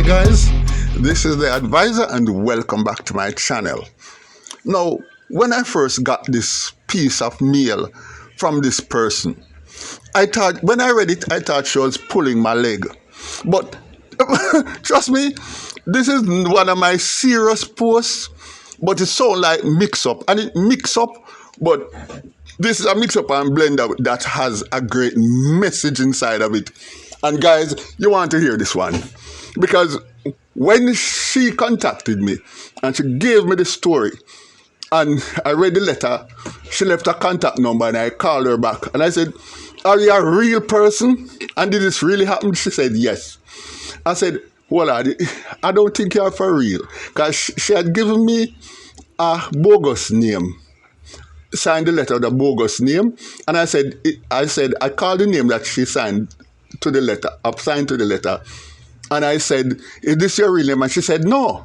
guys, this is the advisor and welcome back to my channel. Now, when I first got this piece of mail from this person, when I read it, I thought she was pulling my leg. But trust me, this is one of my serious posts, but it's so like mix up. And it mix up, but this is a mix up and blender that has a great message inside of it. And guys, you want to hear this one. Because when she contacted me and she gave me the story and I read the letter, she left her contact number and I called her back and I said, "Are you a real person? And did this really happen?" She said, "Yes." I said, "Well, I don't think you're for real." Because she had given me a bogus name. Signed the letter with a bogus name. And I said, I called the name that she signed to the letter, signed to the letter. And I said, "Is this your real name?" And she said, "No."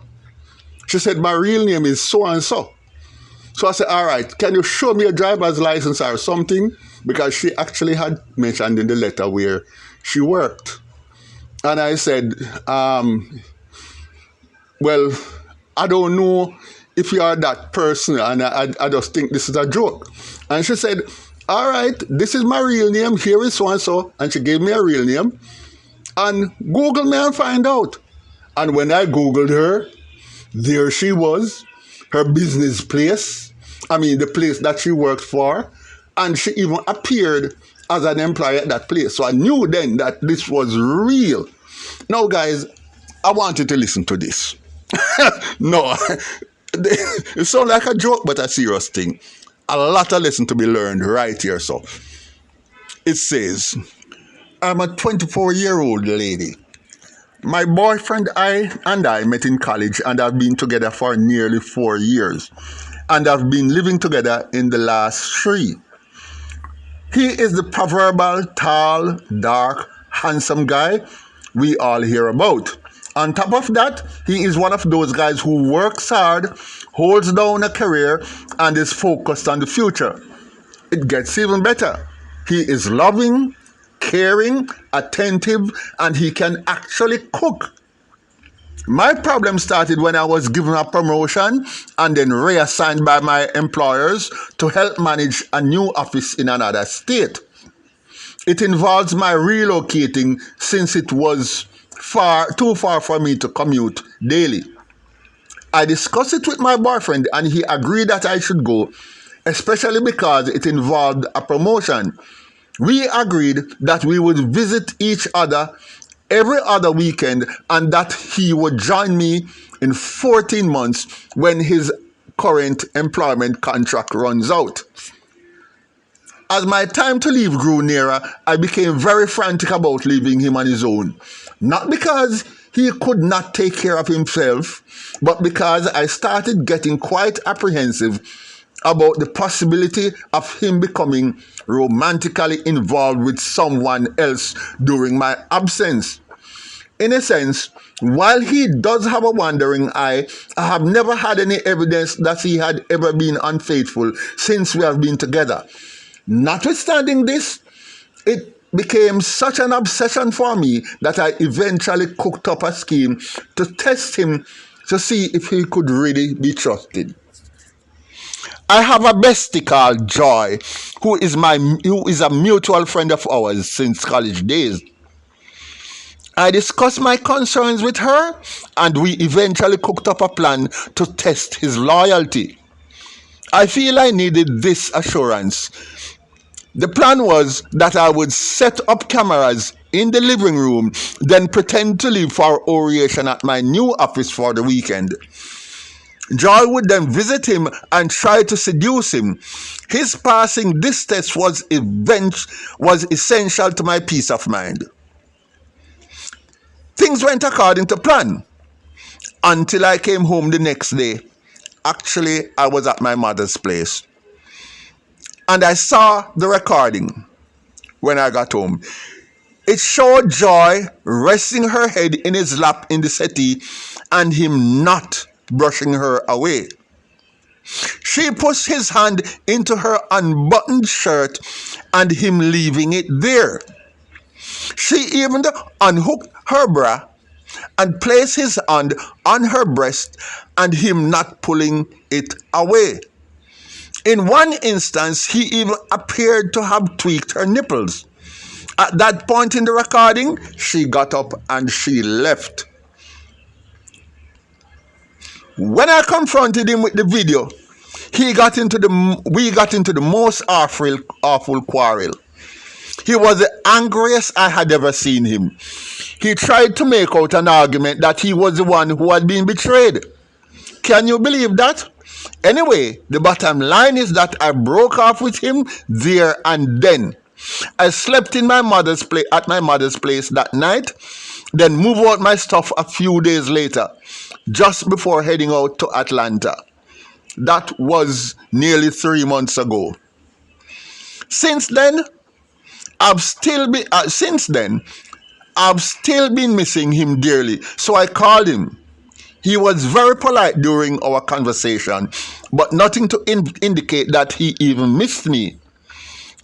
She said, "My real name is so and so." So I said, "All right, can you show me a driver's license or something?" Because she actually had mentioned in the letter where she worked. And I said, "Well, I don't know if you are that person, and I just think this is a joke." And she said, "All right, this is my real name. Here is so and so." And she gave me a real name. And Google me and find out. And when I Googled her, there she was, her business place. I mean, the place that she worked for. And she even appeared as an employee at that place. So I knew then that this was real. Now, guys, I want you to listen to this. No, it sounds like a joke, but a serious thing. A lot of lesson to be learned right here. So it says, "I'm a 24-year-old lady. My boyfriend and I met in college and have been together for nearly 4 years and have been living together in the last 3. He is the proverbial tall, dark, handsome guy we all hear about. On top of that, he is one of those guys who works hard, holds down a career, and is focused on the future. It gets even better. He is loving, caring, attentive, and he can actually cook. My problem started when I was given a promotion and then reassigned by my employers to help manage a new office in another state. It involves my relocating since it was too far for me to commute daily. I discussed it with my boyfriend and he agreed that I should go, especially because it involved a promotion. We agreed that we would visit each other every other weekend and that he would join me in 14 months when his current employment contract runs out. As my time to leave grew nearer, I became very frantic about leaving him on his own. Not because he could not take care of himself, but because I started getting quite apprehensive about the possibility of him becoming romantically involved with someone else during my absence. In a sense, while he does have a wandering eye, I have never had any evidence that he had ever been unfaithful since we have been together. Notwithstanding this, it became such an obsession for me that I eventually cooked up a scheme to test him to see if he could really be trusted. I have a bestie called Joy, who is a mutual friend of ours since college days. I discussed my concerns with her, and we eventually cooked up a plan to test his loyalty. I feel I needed this assurance. The plan was that I would set up cameras in the living room, then pretend to leave for orientation at my new office for the weekend. Joy would then visit him and try to seduce him. His passing this test was essential to my peace of mind. Things went according to plan until I came home the next day. Actually, I was at my mother's place. And I saw the recording when I got home. It showed Joy resting her head in his lap in the settee and him not brushing her away. She pushed his hand into her unbuttoned shirt and him leaving it there. She even unhooked her bra and place his hand on her breast and him not pulling it away. In one instance, he even appeared to have tweaked her nipples. At that point in the recording, she got up and she left. When I confronted him with the video, we got into the most awful quarrel. He was the angriest I had ever seen him. He tried to make out an argument that he was the one who had been betrayed. Can you believe that? Anyway, the bottom line is that I broke off with him there and then. I slept in at my mother's place that night, then moved out my stuff a few days later, just before heading out to Atlanta. That was nearly 3 months ago. Since then, I've still been missing him dearly, so I called him. He was very polite during our conversation, but nothing to indicate that he even missed me.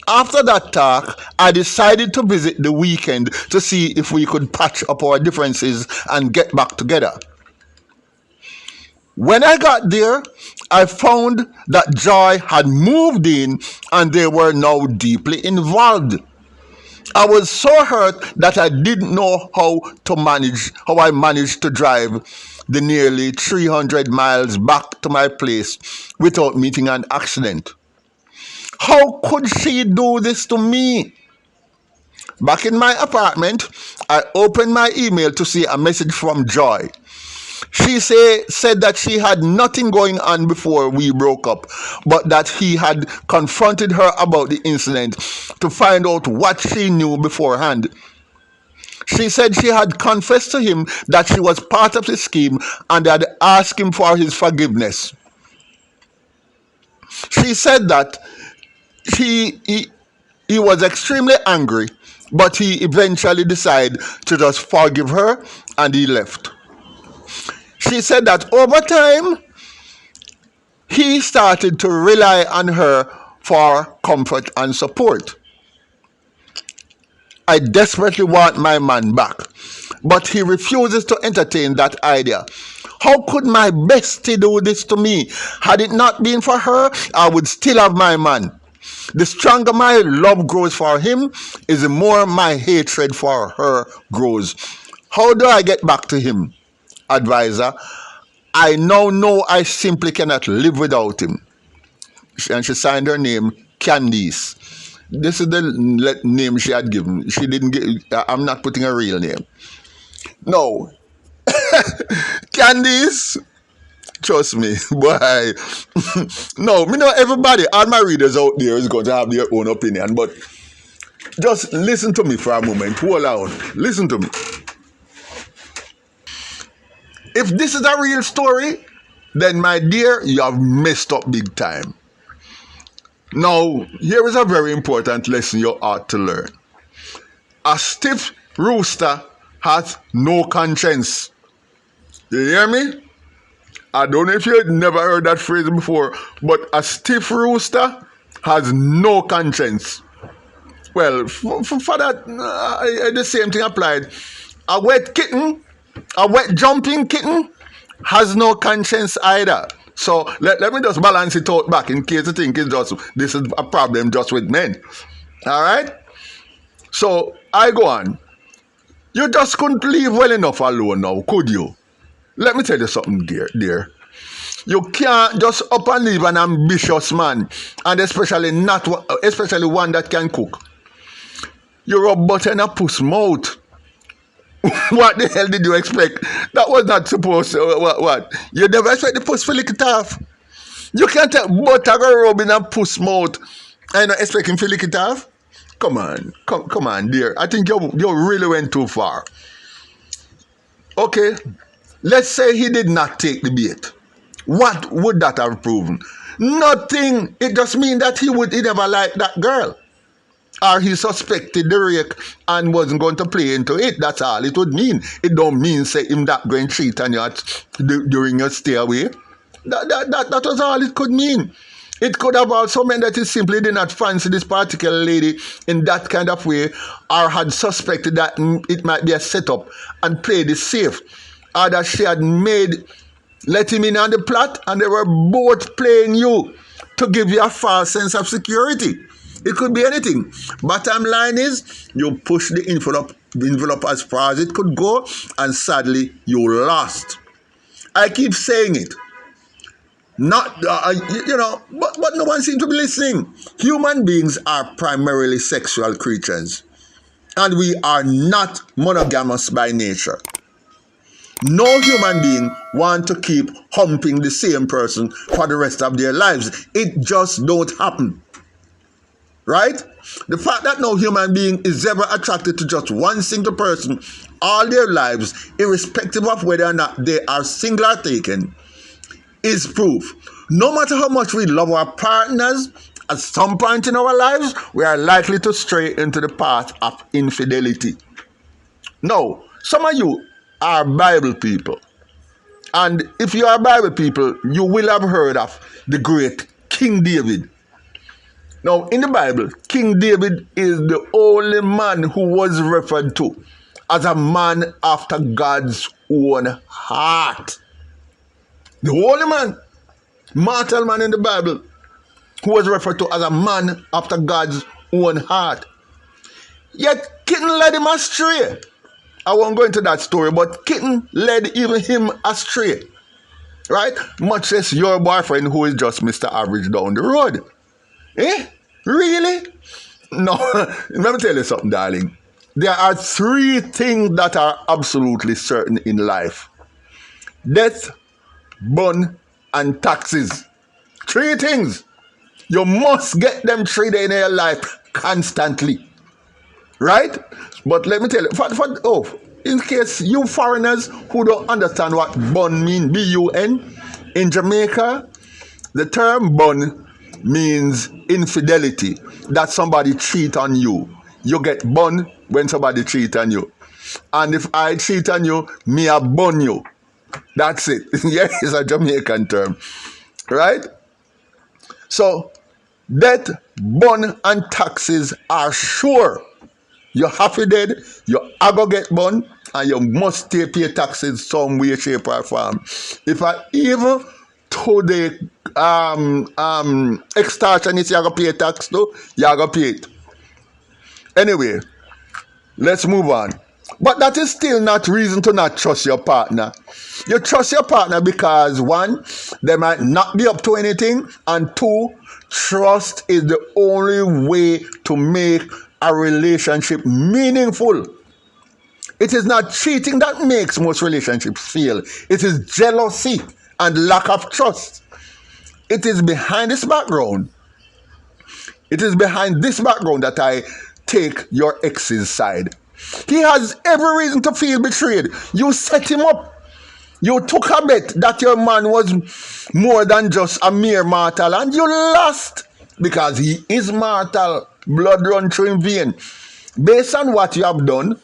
After that talk, I decided to visit the weekend to see if we could patch up our differences and get back together. When I got there, I found that Joy had moved in and they were now deeply involved. I was so hurt that I didn't know how I managed to drive the nearly 300 miles back to my place without meeting an accident. How could she do this to me? Back in my apartment, I opened my email to see a message from Joy. She said that she had nothing going on before we broke up, but that he had confronted her about the incident to find out what she knew beforehand. She said she had confessed to him that she was part of the scheme and had asked him for his forgiveness. She said that he was extremely angry, but he eventually decided to just forgive her and he left. She said that over time, he started to rely on her for comfort and support. I desperately want my man back, but he refuses to entertain that idea. How could my bestie do this to me? Had it not been for her, I would still have my man. The stronger my love grows for him, is the more my hatred for her grows. How do I get back to him? Advisor, I now know I simply cannot live without him. And she signed her name, Candice. This is the name she had given. She didn't get, I'm not putting a real name. No. Candice, trust me, boy. No, me know everybody, all my readers out there is going to have their own opinion, but just listen to me for a moment. Hold on. Listen to me. If this is a real story, then my dear, you have messed up big time. Now, here is a very important lesson you ought to learn. A stiff rooster has no conscience. You hear me? I don't know if you never heard that phrase before, but a stiff rooster has no conscience. Well, for that, the same thing applied. A wet jumping kitten has no conscience either. So let me just balance it out back in case you think this is a problem just with men. All right? So I go on. You just couldn't leave well enough alone now, could you? Let me tell you something, dear. You can't just up and leave an ambitious man, and especially one that can cook. You rub butter in a puss mouth. What the hell did you expect? That was not supposed to. What? You never expect the puss to lick it off. You can't take butter go rub in a puss mouth and not expect him to lick it off. Come on, dear. I think you really went too far. Okay, let's say he did not take the bait. What would that have proven? Nothing. It just means that he never liked that girl. Or he suspected the rake and wasn't going to play into it. That's all it would mean. It don't mean say him that going to cheat on you during your stay away. That was all it could mean. It could have also meant that he simply did not fancy this particular lady in that kind of way, or had suspected that it might be a setup and played it safe, or that she had let him in on the plot and they were both playing you to give you a false sense of security. It could be anything. Bottom line is, you push the envelope as far as it could go, and sadly, you lost. I keep saying it. Not, but no one seems to be listening. Human beings are primarily sexual creatures, and we are not monogamous by nature. No human being want to keep humping the same person for the rest of their lives. It just don't happen. Right? The fact that no human being is ever attracted to just one single person all their lives, irrespective of whether or not they are single or taken, is proof. No matter how much we love our partners, at some point in our lives, we are likely to stray into the path of infidelity. Now, some of you are Bible people. And if you are Bible people, you will have heard of the great King David. Now, in the Bible, King David is the only man who was referred to as a man after God's own heart. The only man, mortal man in the Bible, who was referred to as a man after God's own heart. Yet, kitten led him astray. I won't go into that story, but kitten led even him astray. Right? Much less your boyfriend who is just Mr. Average down the road. Eh? Really? No. Let me tell you something, darling. There are 3 things that are absolutely certain in life. Death, bun, and taxes. 3 things. You must get them 3 days in your life constantly. Right? But let me tell you, in case you foreigners who don't understand what bun means, B-U-N, in Jamaica, the term bun means infidelity, that somebody cheat on you. You get bun when somebody cheat on you. And if I cheat on you, me I bun you. That's it. Yeah, it's a Jamaican term. Right? So, death, bun, and taxes are sure. You have to dead, you are going to get bun, and you must pay taxes some way, shape, or form. If I even to the extortionist you are going to pay tax to, you are going to pay it. Anyway, let's move on. But that is still not reason to not trust your partner. You trust your partner because 1, they might not be up to anything, and 2, trust is the only way to make a relationship meaningful. It is not cheating that makes most relationships fail. It is jealousy and lack of trust. It is behind this background. It is behind this background that I take your ex's side. He has every reason to feel betrayed. You set him up. You took a bet that your man was more than just a mere mortal, and you lost because he is mortal. Blood run through his vein. Based on what you have done,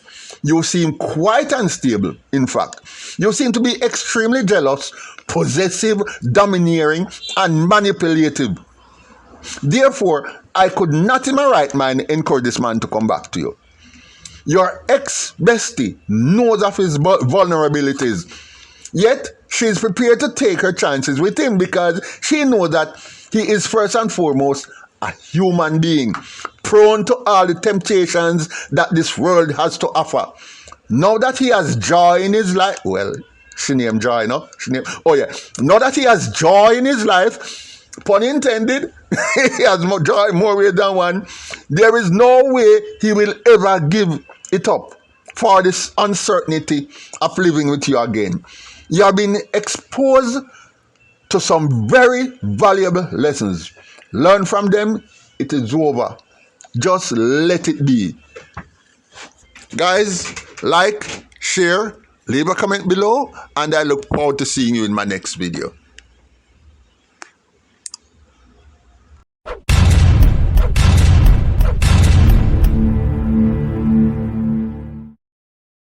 you seem quite unstable. In fact, you seem to be extremely jealous, possessive, domineering, and manipulative. Therefore, I could not in my right mind encourage this man to come back to you. Your ex-bestie knows of his vulnerabilities, yet she is prepared to take her chances with him because she knows that he is first and foremost a human being, prone to all the temptations that this world has to offer. Now that he has joy in his life, she named Joy, no? Now that he has joy in his life, pun intended, he has more joy, more way than one, there is no way he will ever give it up for this uncertainty of living with you again. You have been exposed to some very valuable lessons. Learn from them. It is over. Just let it be. Guys, like, share, leave a comment below, and I look forward to seeing you in my next video.